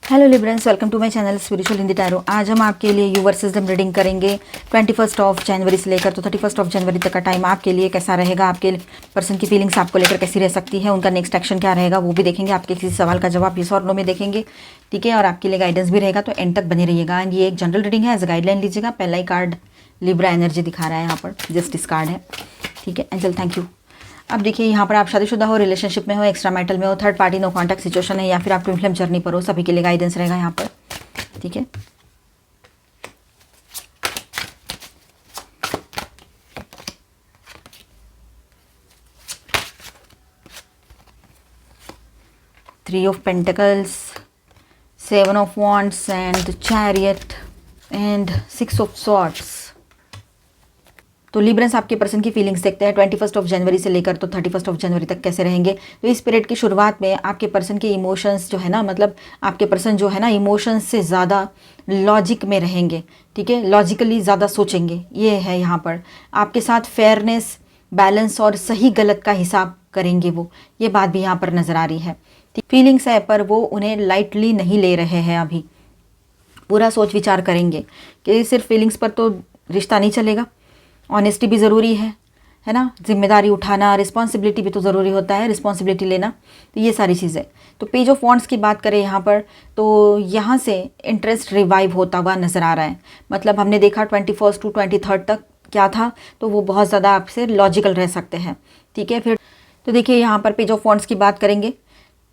Hello Librans, welcome to my channel spiritual Hindi tarot. आज हम आपके लिए यू वर्सेस रीडिंग करेंगे 21 जनवरी से लेकर तो 31 जनवरी तक का टाइम आपके लिए कैसा रहेगा, आपके पर्सन की फीलिंग्स आपको लेकर कैसी रह सकती है, उनका नेक्स्ट एक्शन क्या रहेगा वो भी देखेंगे। आपके किसी सवाल का जवाब यस और नो में देखेंगे, ठीक है। और आपके लिए गाइडेंस भी रहेगा, तो एंड तक बने रहिएगा। एंड ये एक जनरल रीडिंग है, एज गाइडलाइन लीजिएगा। पहला ही कार्ड लिब्रा एनर्जी दिखा रहा है, यहाँ पर जस्टिस कार्ड है, ठीक है। Angel thank you. अब देखिए, यहाँ पर आप शादीशुदा हो, रिलेशनशिप में हो, एक्स्ट्रा मैरिटल में हो, third party no contact situation है, या फिर आप ट्विन फ्लेम जर्नी पर हो, सभी के लिए गाइडेंस रहेगा यहाँ पर, ठीक है। Three of pentacles, seven of wands and chariot and six of swords. तो लिब्रेंस आपके पर्सन की फीलिंग्स देखते हैं 21 जनवरी से लेकर तो 31 जनवरी तक कैसे रहेंगे। तो इस पीरियड की शुरुआत में आपके पर्सन के इमोशंस जो है ना, मतलब आपके पर्सन जो है ना, इमोशंस से ज़्यादा लॉजिक में रहेंगे, ठीक है। लॉजिकली ज़्यादा सोचेंगे, ये है यहाँ पर। आपके साथ फेयरनेस, बैलेंस और सही गलत का हिसाब करेंगे वो, ये बात भी यहाँ पर नज़र आ रही है। फीलिंग्स है पर वो उन्हें लाइटली नहीं ले रहे हैं, अभी पूरा सोच विचार करेंगे कि सिर्फ फीलिंग्स पर तो रिश्ता नहीं चलेगा। ऑनेस्टी भी ज़रूरी है ना, जिम्मेदारी उठाना, रिस्पॉन्सिबिलिटी भी तो ज़रूरी होता है, रिस्पॉन्सिबिलिटी लेना, तो ये सारी चीज़ें। तो पेज ऑफ वॉन्ड्स की बात करें यहाँ पर, तो यहाँ से इंटरेस्ट रिवाइव होता हुआ नज़र आ रहा है। मतलब हमने देखा 21 टू 23 तक क्या था, तो वो बहुत ज़्यादा आपसे लॉजिकल रह सकते हैं, ठीक है। फिर तो देखिए, यहाँ पर पेज ऑफ वॉन्ड्स की बात करेंगे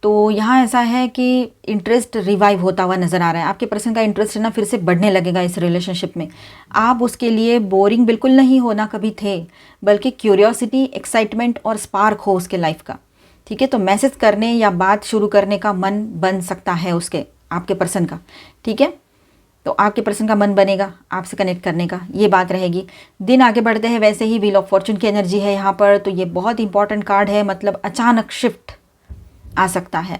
तो यहाँ ऐसा है कि इंटरेस्ट रिवाइव होता हुआ नज़र आ रहा है। आपके पर्सन का इंटरेस्ट है ना, फिर से बढ़ने लगेगा इस रिलेशनशिप में। आप उसके लिए बोरिंग बिल्कुल नहीं हो ना कभी थे, बल्कि क्यूरियोसिटी, एक्साइटमेंट और स्पार्क हो उसके लाइफ का, ठीक है। तो मैसेज करने या बात शुरू करने का मन बन सकता है उसके, आपके पर्सन का, ठीक है। तो आपके पर्सन का मन बनेगा आपसे कनेक्ट करने का, ये बात रहेगी। दिन आगे बढ़ते हैं, वैसे ही व्हील ऑफ फॉर्चून की एनर्जी है यहाँ पर, तो ये बहुत इंपॉर्टेंट कार्ड है। मतलब अचानक शिफ्ट आ सकता है,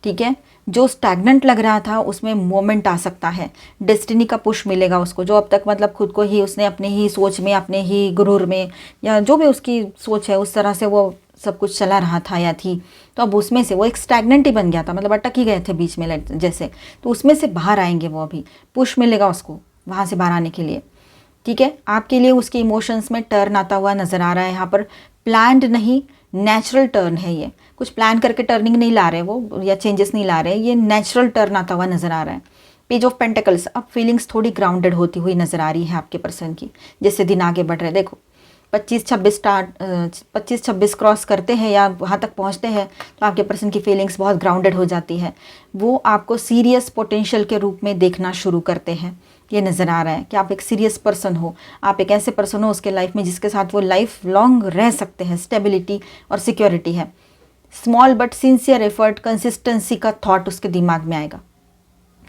ठीक है। जो स्टैग्नेंट लग रहा था उसमें मोमेंट आ सकता है, डेस्टिनी का पुश मिलेगा उसको। जो अब तक मतलब खुद को ही उसने अपने ही सोच में, अपने ही गुरूर में, या जो भी उसकी सोच है उस तरह से वो सब कुछ चला रहा था या थी, तो अब उसमें से वो एक स्टैग्नेंट ही बन गया था, मतलब अटक ही गए थे बीच में जैसे। तो उसमें से बाहर आएंगे वो, अभी पुश मिलेगा उसको वहाँ से बाहर आने के लिए, ठीक है। आपके लिए उसके इमोशंस में टर्न आता हुआ नज़र आ रहा है यहाँ पर। प्लान्ड नहीं, नेचुरल टर्न है ये, कुछ प्लान करके टर्निंग नहीं ला रहे वो, या चेंजेस नहीं ला रहे, ये नेचुरल टर्न आता हुआ नज़र आ रहा है। पेज ऑफ पेंटिकल्स, अब फीलिंग्स थोड़ी ग्राउंडेड होती हुई नज़र आ रही है आपके पर्सन की, जैसे दिन आगे बढ़ रहे हैं। देखो 25-26 क्रॉस करते हैं या वहाँ तक पहुँचते हैं, तो आपके पर्सन की फीलिंग्स बहुत ग्राउंडेड हो जाती है। वो आपको सीरियस पोटेंशियल के रूप में देखना शुरू करते हैं, ये नज़र आ रहा है कि आप एक सीरियस पर्सन हो, आप एक ऐसे पर्सन हो उसके लाइफ में जिसके साथ वो लाइफ लॉन्ग रह सकते हैं। स्टेबिलिटी और सिक्योरिटी है। Small but sincere effort, consistency का थॉट उसके दिमाग में आएगा,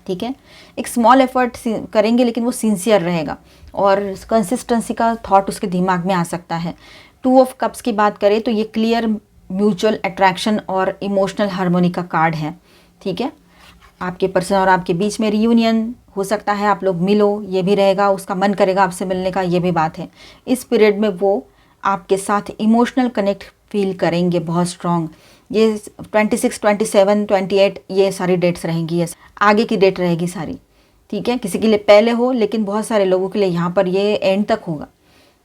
ठीक है। एक स्मॉल एफर्ट करेंगे लेकिन वो सिंसियर रहेगा, और कंसिस्टेंसी का थॉट उसके दिमाग में आ सकता है। 2 ऑफ कप्स की बात करें तो ये क्लियर म्यूचुअल अट्रैक्शन और इमोशनल हार्मोनी का कार्ड है, ठीक है। आपके पर्सन और आपके बीच में रियूनियन हो सकता है, आप लोग मिलो, ये भी रहेगा, उसका मन करेगा आपसे मिलने का, ये भी बात है। इस पीरियड में वो आपके साथ इमोशनल कनेक्ट फील करेंगे बहुत स्ट्रॉन्ग। ये 26, 27, 28 ये सारी डेट्स रहेंगी, ये आगे की डेट रहेगी सारी, ठीक है। किसी के लिए पहले हो, लेकिन बहुत सारे लोगों के लिए यहाँ पर ये एंड तक होगा,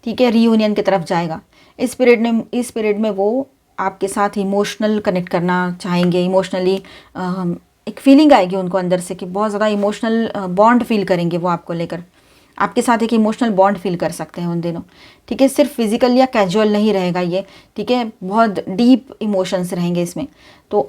ठीक है। रीयूनियन की तरफ जाएगा इस पीरियड में वो आपके साथ इमोशनल कनेक्ट करना चाहेंगे। इमोशनली एक फीलिंग आएगी उनको अंदर से कि बहुत ज़्यादा इमोशनल बॉन्ड फील करेंगे वो आपको लेकर, आपके साथ एक इमोशनल बॉन्ड फील कर सकते हैं उन दिनों, ठीक है। सिर्फ फिजिकल या कैजुअल नहीं रहेगा ये, ठीक है, बहुत डीप इमोशंस रहेंगे इसमें। तो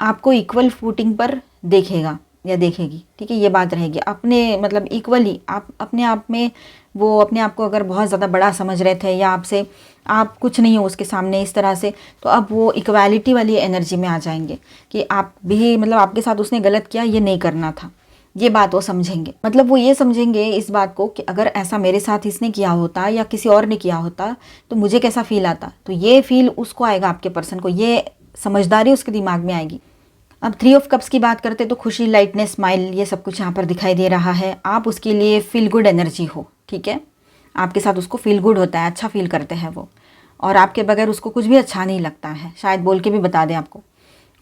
आपको इक्वल फूटिंग पर देखेगा या देखेगी, ठीक है, ये बात रहेगी। अपने मतलब इक्वली आप अपने आप में, वो अपने आप को अगर बहुत ज़्यादा बड़ा समझ रहे थे या आपसे आप कुछ नहीं हो उसके सामने इस तरह से, तो अब वो इक्वालिटी वाली एनर्जी में आ जाएंगे कि आप भी, मतलब आपके साथ उसने गलत किया, ये नहीं करना था, ये बात वो समझेंगे। मतलब वो ये समझेंगे इस बात को कि अगर ऐसा मेरे साथ इसने किया होता या किसी और ने किया होता तो मुझे कैसा फील आता, तो ये फील उसको आएगा, आपके पर्सन को ये समझदारी उसके दिमाग में आएगी। अब 3 ऑफ कप्स की बात करते तो खुशी, लाइटनेस, स्माइल, ये सब कुछ यहाँ पर दिखाई दे रहा है। आप उसके लिए फील गुड एनर्जी हो, ठीक है। आपके साथ उसको फील गुड होता है, अच्छा फील करते हैं वो, और आपके बगैर उसको कुछ भी अच्छा नहीं लगता है, शायद बोल के भी बता दें आपको।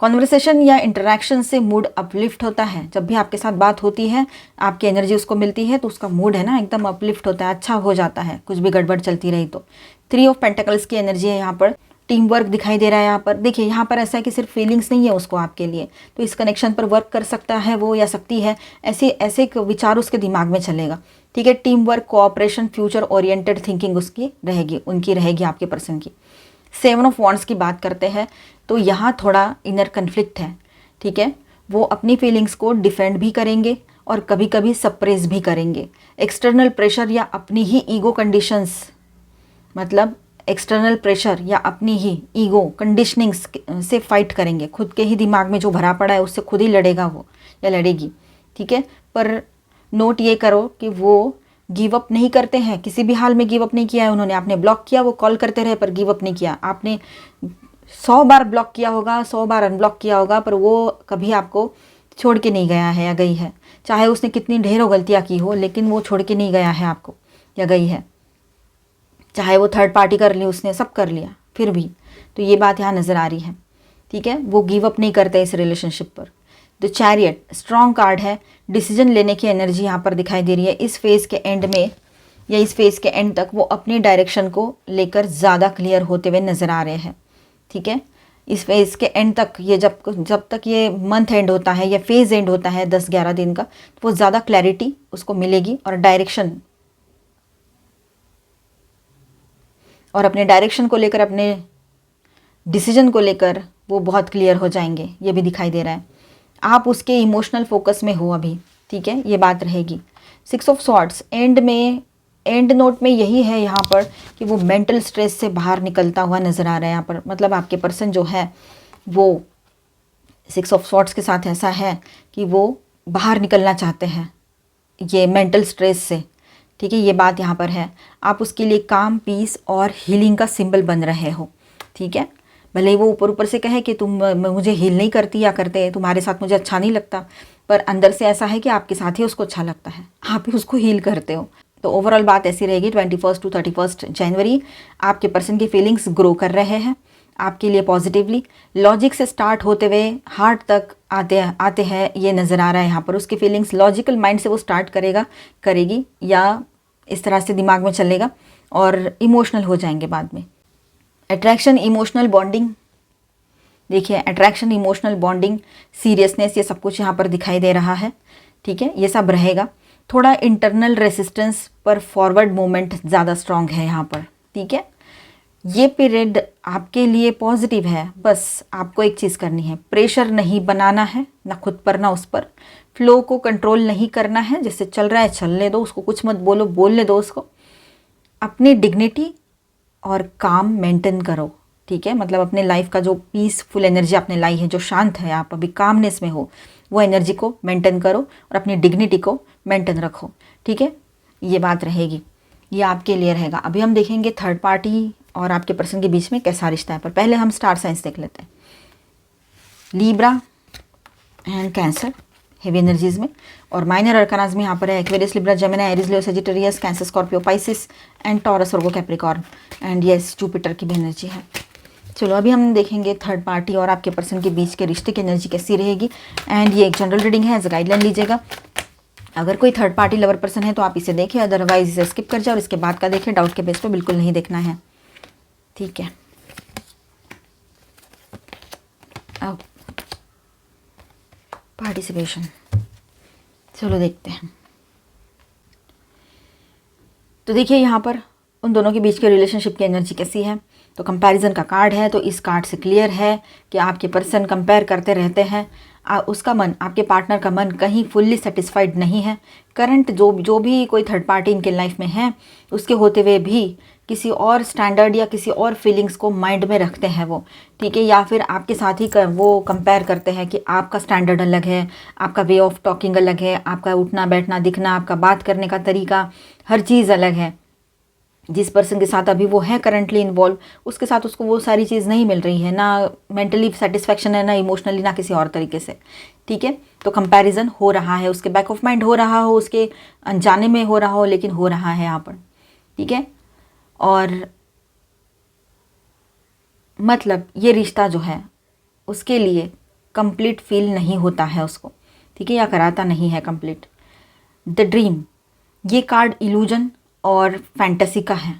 कॉन्वर्सेशन या इंटरेक्शन से मूड अपलिफ्ट होता है। जब भी आपके साथ बात होती है, आपकी एनर्जी उसको मिलती है तो उसका मूड है ना एकदम अपलिफ्ट होता है, अच्छा हो जाता है, कुछ भी गड़बड़ चलती रही तो। 3 ऑफ पेंटिकल्स की एनर्जी है यहाँ पर। टीम वर्क दिखाई दे रहा है यहाँ पर। देखिए यहाँ पर ऐसा है कि सिर्फ फीलिंग्स नहीं है उसको आपके लिए, तो इस कनेक्शन पर वर्क कर सकता है वो या सकती है, ऐसे ऐसे विचार उसके दिमाग में चलेगा। ठीक है, team work, cooperation, future oriented thinking उसकी रहेगी, उनकी रहेगी आपके पर्सन की। 7 ऑफ वॉन्ड्स की बात करते हैं तो यहाँ थोड़ा इनर कन्फ्लिक्ट है। ठीक है, वो अपनी फीलिंग्स को डिफेंड भी करेंगे और कभी कभी सप्रेस भी करेंगे। एक्सटर्नल प्रेशर या अपनी ही ईगो कंडीशंस, मतलब एक्सटर्नल प्रेशर या अपनी ही ईगो कंडीशनिंग्स से फाइट करेंगे। खुद के ही दिमाग में जो भरा पड़ा है उससे खुद ही लड़ेगा वो या लड़ेगी। ठीक है, पर नोट ये करो कि वो गिव अप नहीं करते हैं, किसी भी हाल में गिव अप नहीं किया है उन्होंने। आपने ब्लॉक किया, वो कॉल करते रहे पर गिव अप नहीं किया। आपने 100 बार ब्लॉक किया होगा, 100 बार अनब्लॉक किया होगा, पर वो कभी आपको छोड़ के नहीं गया है या गई है। चाहे उसने कितनी ढेरों गलतियाँ की हो, लेकिन वो छोड़ के नहीं गया है आपको या गई है। चाहे वो थर्ड पार्टी कर ली उसने, सब कर लिया, फिर भी तो ये बात यहाँ नज़र आ रही है। ठीक है, वो गिव अप नहीं करते इस रिलेशनशिप पर। द चैरियट स्ट्रॉन्ग कार्ड है, डिसीजन लेने की एनर्जी यहाँ पर दिखाई दे रही है। इस फेज़ के एंड में या इस फेज़ के एंड तक वो अपनी डायरेक्शन को लेकर ज़्यादा क्लियर होते हुए नज़र आ रहे हैं। ठीक है, इस फेज़ के एंड तक, ये जब तक ये मंथ एंड होता है या फेज़ एंड होता है 10-11 दिन का, तो वो ज़्यादा क्लैरिटी उसको मिलेगी और डायरेक्शन, और अपने डायरेक्शन को लेकर, अपने डिसीजन को लेकर वो बहुत क्लियर हो जाएंगे, ये भी दिखाई दे रहा है। आप उसके इमोशनल फोकस में हो अभी। ठीक है, ये बात रहेगी। 6 ऑफ सॉर्ड्स एंड में, एंड नोट में यही है यहाँ पर कि वो मेंटल स्ट्रेस से बाहर निकलता हुआ नज़र आ रहा है यहाँ पर। मतलब आपके पर्सन जो है वो 6 ऑफ सॉर्ड्स के साथ ऐसा है कि वो बाहर निकलना चाहते हैं ये मेंटल स्ट्रेस से। ठीक है, ये बात यहाँ पर है। आप उसके लिए काम, पीस और हीलिंग का सिंबल बन रहे हो। ठीक है, भले ही वो ऊपर ऊपर से कहे कि तुम मुझे हील नहीं करती या करते, तुम्हारे साथ मुझे अच्छा नहीं लगता, पर अंदर से ऐसा है कि आपके साथ ही उसको अच्छा लगता है, आप ही उसको हील करते हो। तो ओवरऑल बात ऐसी रहेगी। 21 to 31 जनवरी आपके पर्सन की फीलिंग्स ग्रो कर रहे हैं आपके लिए पॉजिटिवली। लॉजिक से स्टार्ट होते हुए हार्ट तक आते हैं, ये नज़र आ रहा है यहाँ पर। उसकी फीलिंग्स लॉजिकल माइंड से वो स्टार्ट करेगी या इस तरह से दिमाग में चलेगा और इमोशनल हो जाएंगे बाद में। अट्रैक्शन, इमोशनल बॉन्डिंग, देखिए अट्रैक्शन, इमोशनल बॉन्डिंग, सीरियसनेस, ये सब कुछ यहाँ पर दिखाई दे रहा है। ठीक है, ये सब रहेगा। थोड़ा इंटरनल रेसिस्टेंस पर फॉरवर्ड मूवमेंट ज़्यादा स्ट्रॉन्ग है यहाँ पर। ठीक है, ये पीरियड आपके लिए पॉजिटिव है। बस आपको एक चीज़ करनी है, प्रेशर नहीं बनाना है, ना खुद पर ना उस पर। फ्लो को कंट्रोल नहीं करना है, जैसे चल रहा है चलने दो उसको, कुछ मत बोलो, बोलने दो उसको। अपनी डिग्निटी और काम मेंटेन करो। ठीक है, मतलब अपने लाइफ का जो पीसफुल एनर्जी आपने लाई है, जो शांत है, आप अभी कामनेस में हो, वो एनर्जी को मेंटेन करो और अपनी डिग्निटी को मेंटेन रखो। ठीक है, ये बात रहेगी, ये आपके लिए रहेगा। अभी हम देखेंगे थर्ड पार्टी और आपके पर्सन के बीच में कैसा रिश्ता है, पर पहले हम स्टार साइंस देख लेते हैं। Libra and cancer heavy energies में, और माइनर अरकानाज में यहाँ पर है Aquarius, Libra, Gemini, Aries, Leo, Sagittarius, cancer, Scorpio, Pisces and taurus, Virgo, Capricorn and yes Jupiter की भी एनर्जी है। चलो अभी हम देखेंगे थर्ड पार्टी और आपके पर्सन के बीच के रिश्ते की एनर्जी कैसी रहेगी। एंड ये एक जनरल रीडिंग है, एज अ गाइडलाइन लीजिएगा। अगर कोई थर्ड पार्टी लवर पर्सन है तो आप इसे देखें, अदरवाइज इसे स्किप कर जाए और इसके बाद का देखें। डाउट के बेस पे बिल्कुल नहीं देखना है। ठीक है, अब पार्टिसिपेशन, चलो देखते हैं। तो देखिए यहाँ पर उन दोनों के बीच के रिलेशनशिप की एनर्जी कैसी है। तो कंपैरिजन का कार्ड है, तो इस कार्ड से क्लियर है कि आपके पर्सन कंपेयर करते रहते हैं। उसका मन, आपके पार्टनर का मन कहीं फुल्ली सेटिस्फाइड नहीं है। करंट जो भी कोई थर्ड पार्टी इनके लाइफ में है, उसके होते हुए भी किसी और स्टैंडर्ड या किसी और फीलिंग्स को माइंड में रखते हैं वो। ठीक है, या फिर आपके साथ ही वो कंपेयर करते हैं कि आपका स्टैंडर्ड अलग है, आपका वे ऑफ टॉकिंग अलग है, आपका उठना बैठना दिखना, आपका बात करने का तरीका, हर चीज़ अलग है। जिस पर्सन के साथ अभी वो है करंटली इन्वॉल्व, उसके साथ उसको वो सारी चीज़ नहीं मिल रही है, ना मेंटली सेटिस्फैक्शन है, ना इमोशनली, ना किसी और तरीके से। ठीक है, तो कंपैरिजन हो रहा है, उसके बैक ऑफ माइंड हो रहा हो, उसके अनजाने में हो रहा हो, लेकिन हो रहा है यहाँ पर। ठीक है, और मतलब ये रिश्ता जो है उसके लिए कंप्लीट फील नहीं होता है उसको, ठीक है, या कराता नहीं है कंप्लीट। द ड्रीम, ये कार्ड इल्यूजन और फैंटेसी का है,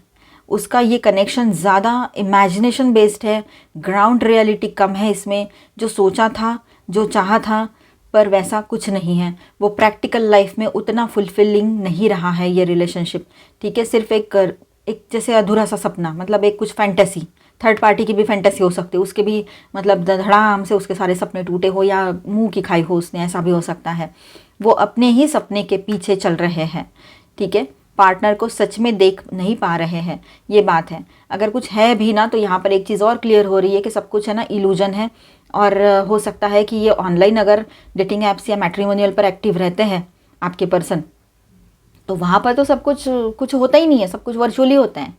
उसका ये कनेक्शन ज़्यादा इमेजिनेशन बेस्ड है, ग्राउंड रियलिटी कम है इसमें। जो सोचा था, जो चाहा था, पर वैसा कुछ नहीं है, वो प्रैक्टिकल लाइफ में उतना फुलफिलिंग नहीं रहा है ये रिलेशनशिप, ठीक है। सिर्फ एक जैसे अधूरा सा सपना, मतलब एक कुछ फैंटेसी, थर्ड पार्टी की भी फैंटेसी हो सकती है, उसके भी मतलब धड़ाम से उसके सारे सपने टूटे हो या मुंह की खाई हो उसने, ऐसा भी हो सकता है। वो अपने ही सपने के पीछे चल रहे हैं, ठीक है, पार्टनर को सच में देख नहीं पा रहे हैं, ये बात है। अगर कुछ है भी ना, तो यहाँ पर एक चीज़ और क्लियर हो रही है कि सब कुछ है ना इल्यूजन है। और हो सकता है कि ये ऑनलाइन अगर डेटिंग ऐप्स या मैट्रिमोनियल पर एक्टिव रहते हैं आपके पर्सन, तो वहाँ पर तो सब कुछ कुछ होता ही नहीं है, सब कुछ वर्चुअली होता है,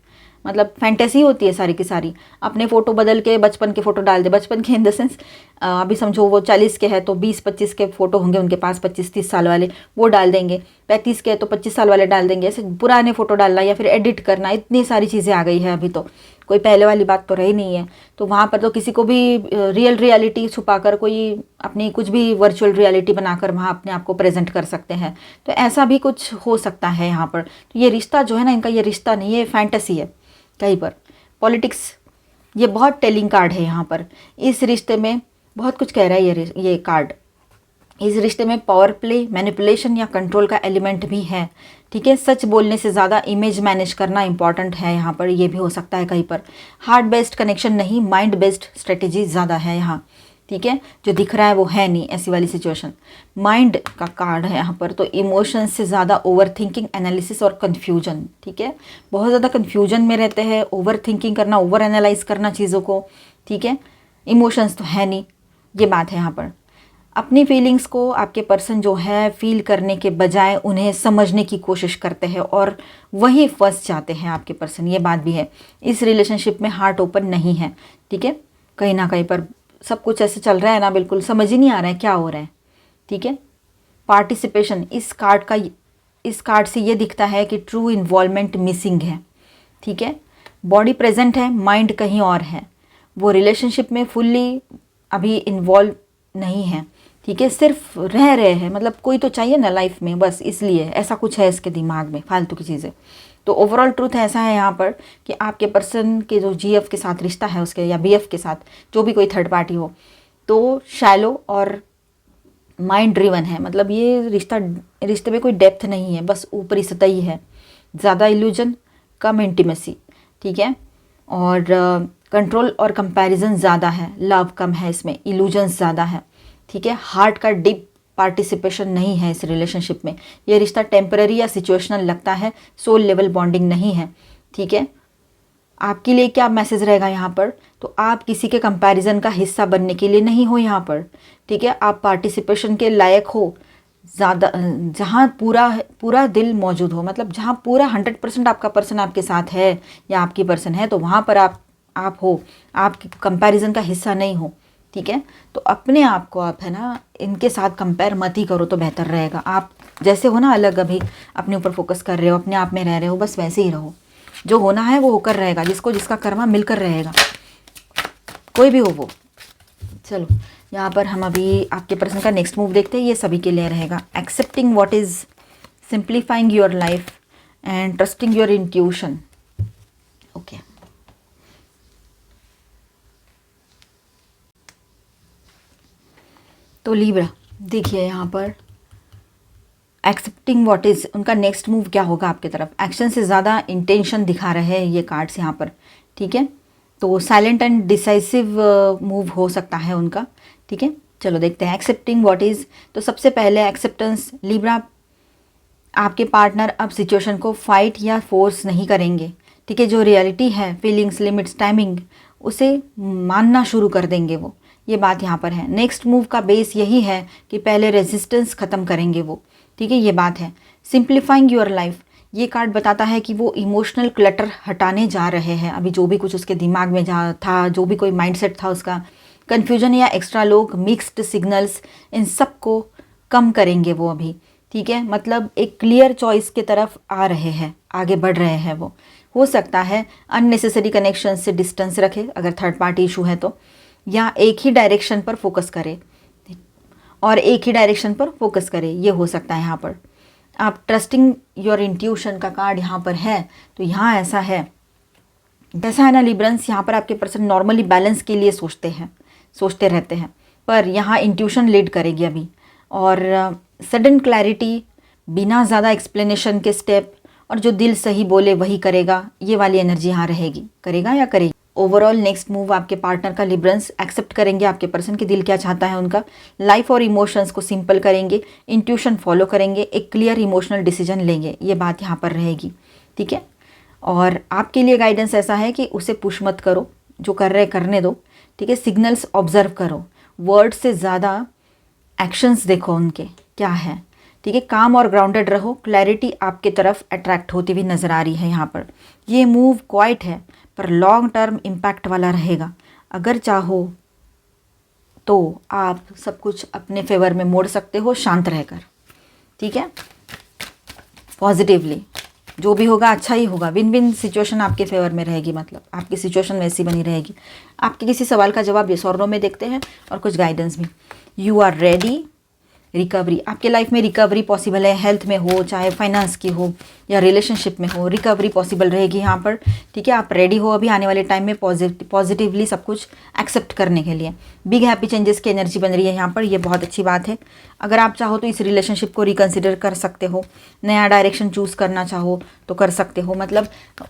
मतलब फैंटेसी होती है सारी की सारी। अपने फ़ोटो बदल के बचपन के फ़ोटो डाल दे, बचपन के इन द सेंस अभी समझो वो 40 के हैं तो 20-25 के फ़ोटो होंगे उनके पास, 25-30 साल वाले, वो डाल देंगे। 35 के हैं तो 25 साल वाले डाल देंगे। ऐसे पुराने फ़ोटो डालना या फिर एडिट करना, इतनी सारी चीज़ें आ गई है अभी तो, कोई पहले वाली बात तो रही नहीं है। तो वहाँ पर तो किसी को भी रियल रियलिटी छुपाकर कोई अपनी कुछ भी वर्चुअल रियलिटी बनाकर वहाँ अपने आप को प्रेजेंट कर सकते हैं। तो ऐसा भी कुछ हो सकता है यहाँ पर। तो ये रिश्ता जो है ना, इनका ये रिश्ता नहीं है, फैंटेसी है कहीं पर। पॉलिटिक्स, ये बहुत टेलिंग कार्ड है यहाँ पर। इस रिश्ते में बहुत कुछ कह रहा है ये कार्ड। इस रिश्ते में पावर प्ले, मैनिपुलेशन या कंट्रोल का एलिमेंट भी है, ठीक है। सच बोलने से ज़्यादा इमेज मैनेज करना इंपॉर्टेंट है यहाँ पर, ये भी हो सकता है कहीं पर। हार्ट बेस्ड कनेक्शन नहीं, माइंड बेस्ड स्ट्रेटेजी ज़्यादा है यहाँ, ठीक है। जो दिख रहा है वो है नहीं, ऐसी वाली सिचुएशन। माइंड का कार्ड है यहाँ पर, तो इमोशंस से ज़्यादा ओवर थिंकिंग, एनालिसिस और कन्फ्यूजन, ठीक है। बहुत ज़्यादा कन्फ्यूजन में रहते हैं, ओवर थिंकिंग करना, ओवर एनालाइज करना चीज़ों को, ठीक है। इमोशंस तो है नहीं, ये बात है यहाँ पर। अपनी फीलिंग्स को आपके पर्सन जो है फील करने के बजाय उन्हें समझने की कोशिश करते हैं और वही फंस जाते हैं आपके पर्सन, ये बात भी है। इस रिलेशनशिप में हार्ट ओपन नहीं है, ठीक है। कहीं ना कहीं पर सब कुछ ऐसे चल रहा है ना, बिल्कुल समझ ही नहीं आ रहा है क्या हो रहा है, ठीक है। पार्टिसिपेशन, इस कार्ड से ये दिखता है कि ट्रू इन्वॉल्वमेंट मिसिंग है, ठीक है। बॉडी प्रेजेंट है, माइंड कहीं और है। वो रिलेशनशिप में फुल्ली अभी इन्वॉल्व नहीं है, ठीक है, सिर्फ रह रहे हैं। मतलब कोई तो चाहिए ना लाइफ में, बस इसलिए ऐसा कुछ है इसके दिमाग में, फालतू की चीज़ें। तो ओवरऑल ट्रूथ ऐसा है यहाँ पर कि आपके पर्सन के जो जीएफ के साथ रिश्ता है उसके, या बीएफ के साथ, जो भी कोई थर्ड पार्टी हो, तो शैलो और माइंड ड्रिवन है। मतलब ये रिश्ते में कोई डेप्थ नहीं है, बस ऊपरी सतही है। ज़्यादा इल्यूजन, कम इंटीमेसी, ठीक है। और कंट्रोल और कंपैरिजन ज़्यादा है, लव कम है इसमें, इल्यूजन्स ज़्यादा है, ठीक है। हार्ट का डीप पार्टिसिपेशन नहीं है इस रिलेशनशिप में। ये रिश्ता टेम्पररी या सिचुएशनल लगता है, सोल लेवल बॉन्डिंग नहीं है, ठीक है। आपके लिए क्या मैसेज रहेगा यहाँ पर, तो आप किसी के कंपैरिजन का हिस्सा बनने के लिए नहीं हो यहाँ पर, ठीक है। आप पार्टिसिपेशन के लायक हो ज़्यादा, जहाँ पूरा दिल मौजूद हो, मतलब जहाँ पूरा 100% आपका पर्सन आपके साथ है या आपकी पर्सन है, तो वहाँ पर आप हो, आप कंपैरिजन का हिस्सा नहीं हो, ठीक है। तो अपने आप को आप है ना इनके साथ कंपेयर मत ही करो तो बेहतर रहेगा। आप जैसे हो ना अलग, अभी अपने ऊपर फोकस कर रहे हो, अपने आप में रह रहे हो, बस वैसे ही रहो। जो होना है वो होकर रहेगा, जिसको जिसका कर्मा मिलकर रहेगा, कोई भी हो वो। चलो यहाँ पर हम अभी आपके पर्सन का नेक्स्ट मूव देखते हैं, ये सभी के लिए रहेगा। Accepting what is, simplifying your life and trusting your intuition, okay. तो लिब्रा देखिए यहाँ पर एक्सेप्टिंग व्हाट इज़, उनका नेक्स्ट मूव क्या होगा आपकी तरफ। एक्शन से ज़्यादा इंटेंशन दिखा रहे हैं ये कार्ड्स यहाँ पर, ठीक है। तो साइलेंट एंड डिसाइसिव मूव हो सकता है उनका, ठीक है। चलो देखते हैं एक्सेप्टिंग व्हाट इज़। तो सबसे पहले एक्सेप्टेंस, लिब्रा आपके पार्टनर अब सिचुएशन को फाइट या फोर्स नहीं करेंगे, ठीक है। जो रियलिटी है, फीलिंग्स, लिमिट्स, टाइमिंग, उसे मानना शुरू कर देंगे वो, ये बात यहाँ पर है। नेक्स्ट मूव का बेस यही है कि पहले रेजिस्टेंस ख़त्म करेंगे वो, ठीक है, ये बात है। सिंप्लीफाइंग योर लाइफ, ये कार्ड बताता है कि वो इमोशनल क्लटर हटाने जा रहे हैं। अभी जो भी कुछ उसके दिमाग में जा था, जो भी कोई माइंडसेट था उसका, कन्फ्यूजन या एक्स्ट्रा लोग, मिक्स्ड सिग्नल्स, इन सब को कम करेंगे वो अभी, ठीक है। मतलब एक क्लियर चॉइस की तरफ आ रहे हैं, आगे बढ़ रहे हैं वो। हो सकता है अननेसेसरी कनेक्शन से डिस्टेंस रखे अगर थर्ड पार्टी इशू है तो, या एक ही डायरेक्शन पर फोकस करे, और एक ही डायरेक्शन पर फोकस करें, ये हो सकता है यहाँ पर। आप ट्रस्टिंग योर इंट्यूशन का कार्ड यहाँ पर है, तो यहाँ ऐसा है, जैसा है ना लिब्रंस, यहाँ पर आपके पर्सन नॉर्मली बैलेंस के लिए सोचते रहते हैं, पर यहाँ इंट्यूशन लीड करेगी अभी, और सडन क्लैरिटी, बिना ज़्यादा एक्सप्लेनेशन के स्टेप, और जो दिल सही बोले वही करेगा, ये वाली एनर्जी यहाँ रहेगी। करेगा या करेगी। ओवरऑल नेक्स्ट मूव आपके पार्टनर का लिब्रंस एक्सेप्ट करेंगे आपके पर्सन के दिल क्या चाहता है उनका, लाइफ और इमोशंस को सिंपल करेंगे, इंट्यूशन फॉलो करेंगे, एक क्लियर इमोशनल डिसीजन लेंगे, ये बात यहाँ पर रहेगी। ठीक है, और आपके लिए गाइडेंस ऐसा है कि उसे पुश मत करो, जो कर रहे करने दो। ठीक है, सिग्नल्स ऑब्जर्व करो, वर्ड से ज़्यादा एक्शंस देखो उनके क्या है। ठीक है, काम और ग्राउंडेड रहो, क्लैरिटी आपके तरफ अट्रैक्ट होती हुई नज़र आ रही है यहाँ पर। ये मूव क्वाइट है पर लॉन्ग टर्म इम्पैक्ट वाला रहेगा। अगर चाहो तो आप सब कुछ अपने फेवर में मोड़ सकते हो शांत रहकर। ठीक है, पॉजिटिवली, जो भी होगा अच्छा ही होगा, विन विन सिचुएशन आपके फेवर में रहेगी, मतलब आपकी सिचुएशन वैसी बनी रहेगी। आपके किसी सवाल का जवाब यस और नो में देखते हैं और कुछ गाइडेंस भी। यू आर रेडी, रिकवरी, आपके लाइफ में रिकवरी पॉसिबल है, हेल्थ में हो, चाहे फाइनेंस की हो या रिलेशनशिप में हो, रिकवरी पॉसिबल रहेगी यहाँ पर। ठीक है, आप रेडी हो अभी आने वाले टाइम में पॉजिटिवली सब कुछ एक्सेप्ट करने के लिए। बिग हैप्पी चेंजेस की एनर्जी बन रही है यहाँ पर, ये बहुत अच्छी बात है। अगर आप चाहो तो इस रिलेशनशिप को रिकन्सिडर कर सकते हो, नया डायरेक्शन चूज़ करना चाहो तो कर सकते हो। मतलब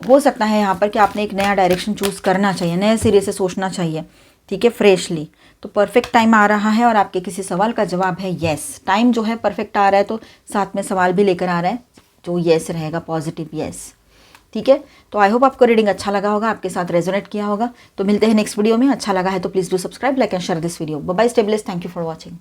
हो सकता है यहाँ पर कि आपने एक नया डायरेक्शन चूज़ करना चाहिए, नए सिरे से सोचना चाहिए। ठीक है, फ्रेशली, तो परफेक्ट टाइम आ रहा है और आपके किसी सवाल का जवाब है येस। टाइम जो है परफेक्ट आ रहा है, तो साथ में सवाल भी लेकर आ रहा है जो येस रहेगा, पॉजिटिव येस। ठीक है, तो आई होप आपको रीडिंग अच्छा लगा होगा, आपके साथ रेजोनेट किया होगा। तो मिलते हैं नेक्स्ट वीडियो में। अच्छा लगा है तो please do subscribe, like and share this video. Bye bye, stay blessed, thank you for watching.